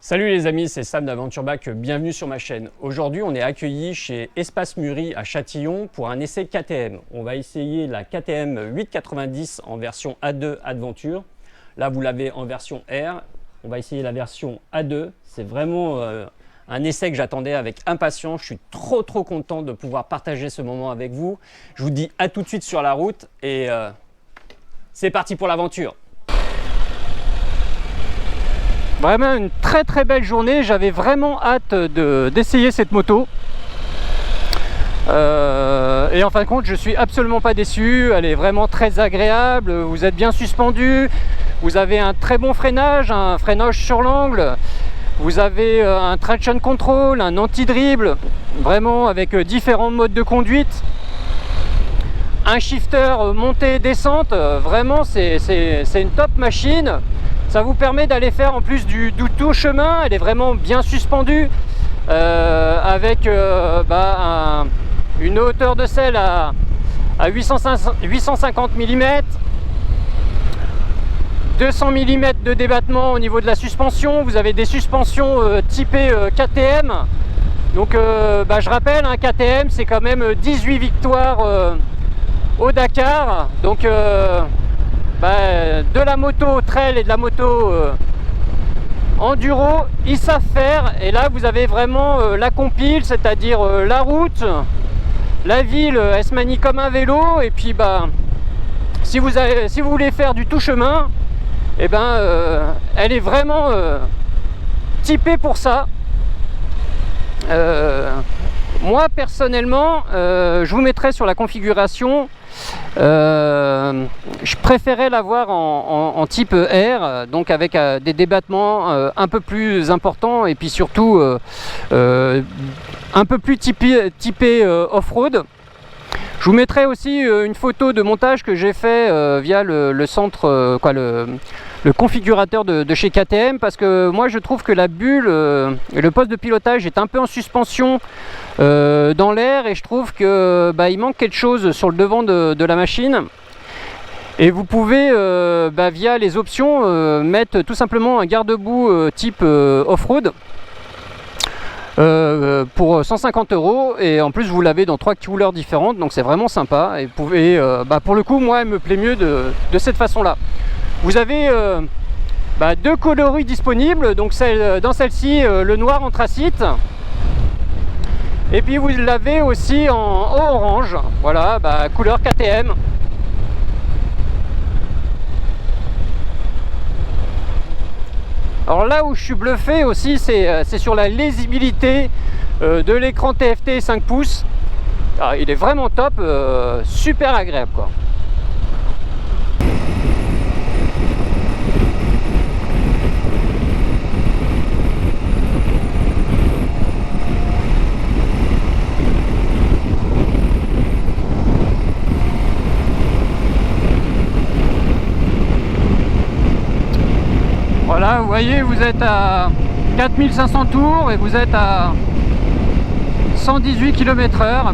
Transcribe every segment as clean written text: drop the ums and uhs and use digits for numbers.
Salut les amis, c'est Sam d'Aventure Bike, bienvenue sur ma chaîne. Aujourd'hui, on est accueilli chez Espace Muri à Châtillon pour un essai KTM. On va essayer la KTM 890 en version A2 Adventure. Là, vous l'avez en version R. On va essayer la version A2. C'est vraiment un essai que j'attendais avec impatience. Je suis trop content de pouvoir partager ce moment avec vous. Je vous dis à tout de suite sur la route et c'est parti pour l'aventure. Vraiment une très belle journée, j'avais vraiment hâte d'essayer cette moto. Et en fin de compte, je suis absolument pas déçu, elle est vraiment très agréable, vous êtes bien suspendu, vous avez un très bon freinage, un freinage sur l'angle, vous avez un traction control, un anti-dribble, vraiment avec différents modes de conduite. Un shifter montée-descente, vraiment c'est une top machine. Ça vous permet d'aller faire en plus du tout chemin, elle est vraiment bien suspendue avec une hauteur de selle à 850 mm, 200 mm de débattement au niveau de la suspension. Vous avez des suspensions typées KTM. Donc je rappelle, un KTM c'est quand même 18 victoires au Dakar. Donc de la moto trail et de la moto enduro, ils savent faire. Et là vous avez vraiment la compile, c'est-à-dire la route, la ville, elle se manie comme un vélo. Et puis si vous voulez faire du tout chemin, elle est vraiment typée pour ça. Moi personnellement, je vous mettrai sur la configuration. Je préférais l'avoir en type R, donc avec des débattements un peu plus importants et puis surtout un peu plus typé off-road. Je vous mettrai aussi une photo de montage que j'ai fait via le centre, le configurateur de chez KTM, parce que moi je trouve que la bulle, le poste de pilotage est un peu en suspension dans l'air, et je trouve que il manque quelque chose sur le devant de la machine. Et vous pouvez via les options mettre tout simplement un garde-boue type off-road pour 150 €, et en plus vous l'avez dans 3 couleurs différentes, donc c'est vraiment sympa. Et vous pouvez, pour le coup, moi elle me plaît mieux de cette façon là. Vous avez deux coloris disponibles, donc dans celle-ci le noir anthracite, et puis vous l'avez aussi en orange, voilà, couleur KTM. Alors là où je suis bluffé aussi, c'est sur la lisibilité de l'écran TFT 5 pouces. Alors, il est vraiment top, super agréable quoi. Voilà, vous voyez, vous êtes à 4500 tours et vous êtes à 118 km/h.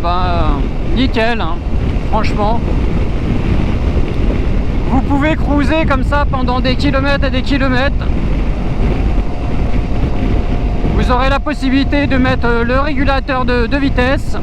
Nickel, hein, franchement. Vous pouvez cruiser comme ça pendant des kilomètres et des kilomètres. Vous aurez la possibilité de mettre le régulateur de vitesse.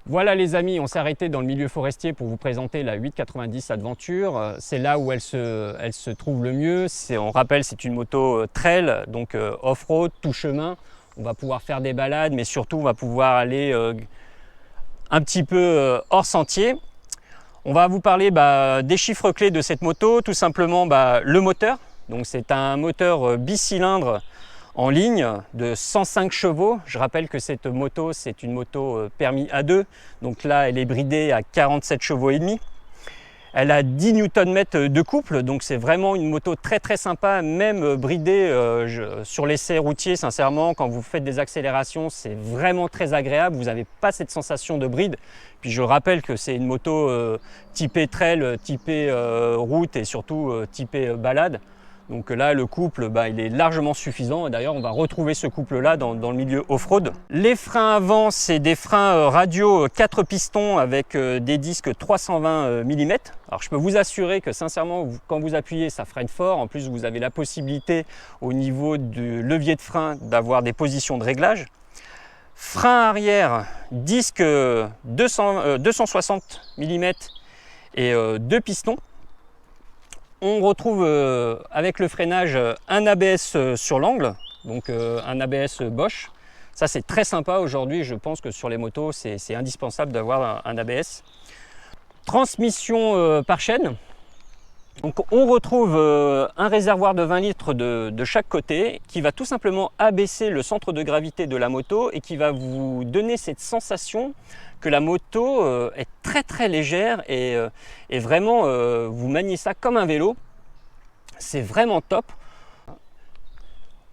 Voilà les amis, on s'est arrêté dans le milieu forestier pour vous présenter la 890 Adventure. C'est là où elle se trouve le mieux. On rappelle, c'est une moto trail, donc off-road, tout chemin. On va pouvoir faire des balades, mais surtout on va pouvoir aller un petit peu hors sentier. On va vous parler des chiffres clés de cette moto, tout simplement le moteur. Donc c'est un moteur bicylindre en ligne de 105 chevaux. Je rappelle que cette moto, c'est une moto permis A2, donc là elle est bridée à 47 chevaux et demi. Elle a 10 Nm de couple, donc c'est vraiment une moto très très sympa, même bridée sur l'essai routier. Sincèrement, quand vous faites des accélérations, c'est vraiment très agréable. Vous n'avez pas cette sensation de bride. Puis je rappelle que c'est une moto typée trail, typée route et surtout typée balade. Donc là, le couple, il est largement suffisant. D'ailleurs, on va retrouver ce couple-là dans le milieu off-road. Les freins avant, c'est des freins radio 4 pistons avec des disques 320 mm. Alors, je peux vous assurer que sincèrement, quand vous appuyez, ça freine fort. En plus, vous avez la possibilité au niveau du levier de frein d'avoir des positions de réglage. Frein arrière, disque 260 mm et 2 pistons. On retrouve avec le freinage un ABS sur l'angle, donc un ABS Bosch. Ça c'est très sympa aujourd'hui, je pense que sur les motos c'est indispensable d'avoir un ABS. Transmission par chaîne. Donc on retrouve un réservoir de 20 litres de chaque côté qui va tout simplement abaisser le centre de gravité de la moto et qui va vous donner cette sensation que la moto est très très légère et vraiment vous maniez ça comme un vélo. C'est vraiment top.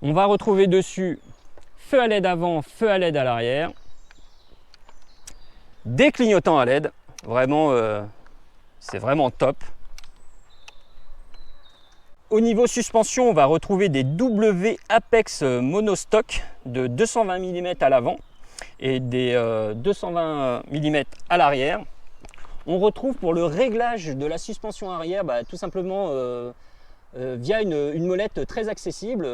On va retrouver dessus feu à LED avant, feu à LED à l'arrière, des clignotants à LED. Vraiment, c'est vraiment top. Au niveau suspension, on va retrouver des W Apex monostock de 220 mm à l'avant et des 220 mm à l'arrière. On retrouve pour le réglage de la suspension arrière, tout simplement via une molette très accessible.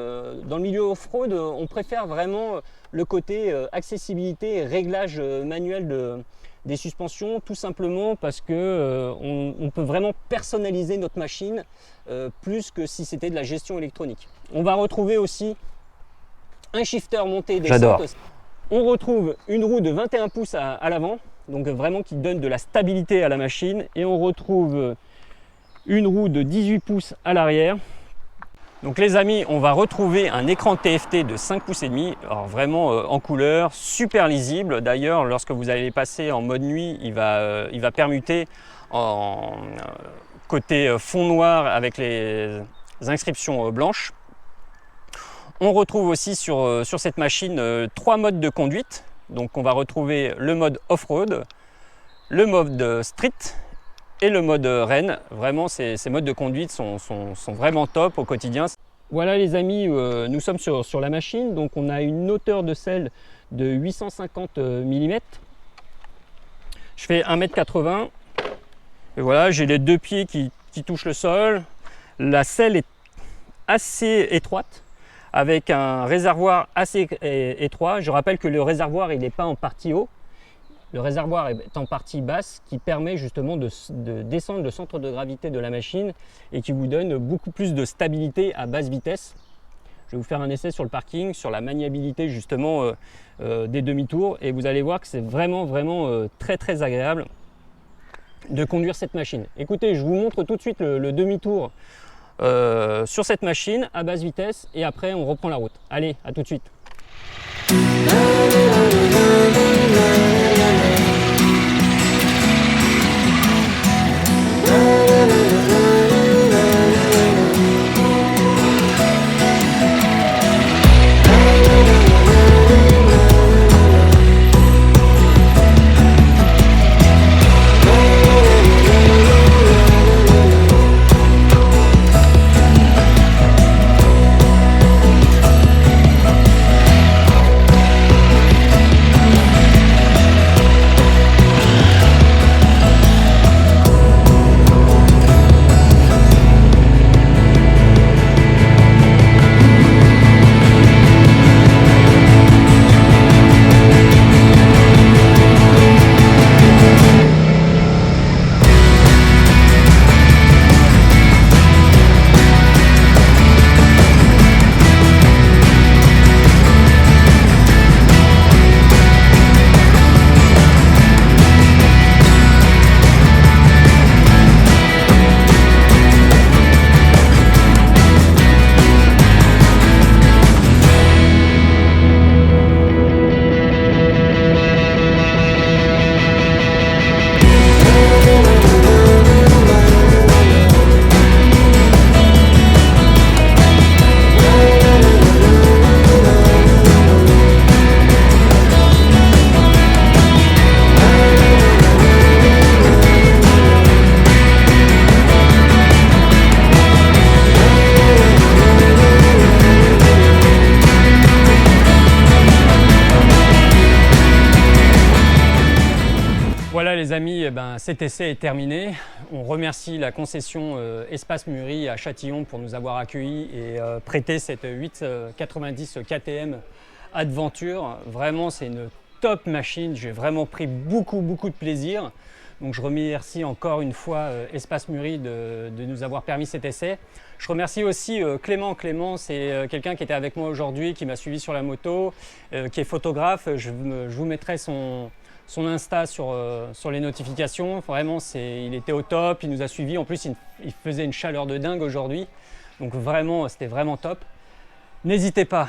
Dans le milieu off-road, on préfère vraiment le côté accessibilité et réglage manuel des suspensions, tout simplement parce que on peut vraiment personnaliser notre machine plus que si c'était de la gestion électronique. On va retrouver aussi un shifter monté et descente. On retrouve une roue de 21 pouces à l'avant, donc vraiment qui donne de la stabilité à la machine, et on retrouve une roue de 18 pouces à l'arrière. Donc les amis, on va retrouver un écran TFT de 5 pouces et demi, alors vraiment en couleur, super lisible. D'ailleurs, lorsque vous allez passer en mode nuit, il va permuter en côté fond noir avec les inscriptions blanches. On retrouve aussi sur cette machine 3 modes de conduite. Donc on va retrouver le mode off-road, le mode street et le mode Rennes. Vraiment, ces modes de conduite sont vraiment top au quotidien. Voilà les amis, nous sommes sur la machine. Donc on a une hauteur de selle de 850 mm. Je fais 1,80 m. Et voilà, j'ai les deux pieds qui touchent le sol. La selle est assez étroite, avec un réservoir assez étroit. Je rappelle que le réservoir, il n'est pas en partie haut. Le réservoir est en partie basse, qui permet justement de descendre le centre de gravité de la machine et qui vous donne beaucoup plus de stabilité à basse vitesse. Je vais vous faire un essai sur le parking, sur la maniabilité justement des demi-tours, et vous allez voir que c'est vraiment très très agréable de conduire cette machine. Écoutez, je vous montre tout de suite le demi-tour sur cette machine à basse vitesse, et après on reprend la route. Allez, à tout de suite. Voilà les amis, cet essai est terminé. On remercie la concession Espace Muri à Châtillon pour nous avoir accueillis et prêté cette 890 KTM Adventure. Vraiment, c'est une top machine. J'ai vraiment pris beaucoup de plaisir. Donc je remercie encore une fois Espace Muri de nous avoir permis cet essai. Je remercie aussi Clément. Clément, c'est quelqu'un qui était avec moi aujourd'hui, qui m'a suivi sur la moto, qui est photographe. Je vous mettrai son Insta sur les notifications. Vraiment, il était au top, il nous a suivis. En plus, il faisait une chaleur de dingue aujourd'hui. Donc vraiment, c'était vraiment top. N'hésitez pas,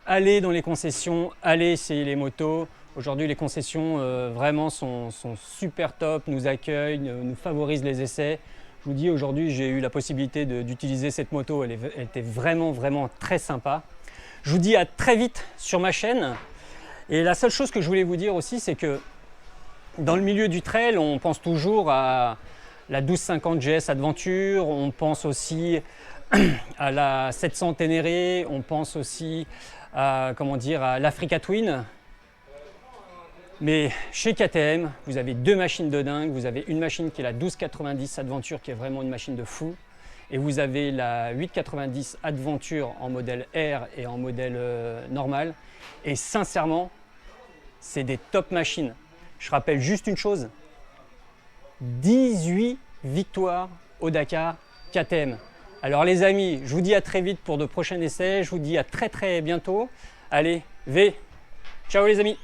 allez dans les concessions, allez essayer les motos. Aujourd'hui, les concessions vraiment sont super top, nous accueillent, nous favorisent les essais. Je vous dis, aujourd'hui, j'ai eu la possibilité d'utiliser cette moto. Elle était vraiment très sympa. Je vous dis à très vite sur ma chaîne. Et la seule chose que je voulais vous dire aussi, c'est que dans le milieu du trail, on pense toujours à la 1250 GS Adventure, on pense aussi à la 700 Ténéré, on pense aussi à l'Africa Twin. Mais chez KTM, vous avez deux machines de dingue. Vous avez une machine qui est la 1290 Adventure, qui est vraiment une machine de fou. Et vous avez la 890 Adventure en modèle R et en modèle normal. Et sincèrement, c'est des top machines. Je rappelle juste une chose, 18 victoires au Dakar KTM. Alors les amis, je vous dis à très vite pour de prochains essais, je vous dis à très bientôt. Allez, V, ciao les amis.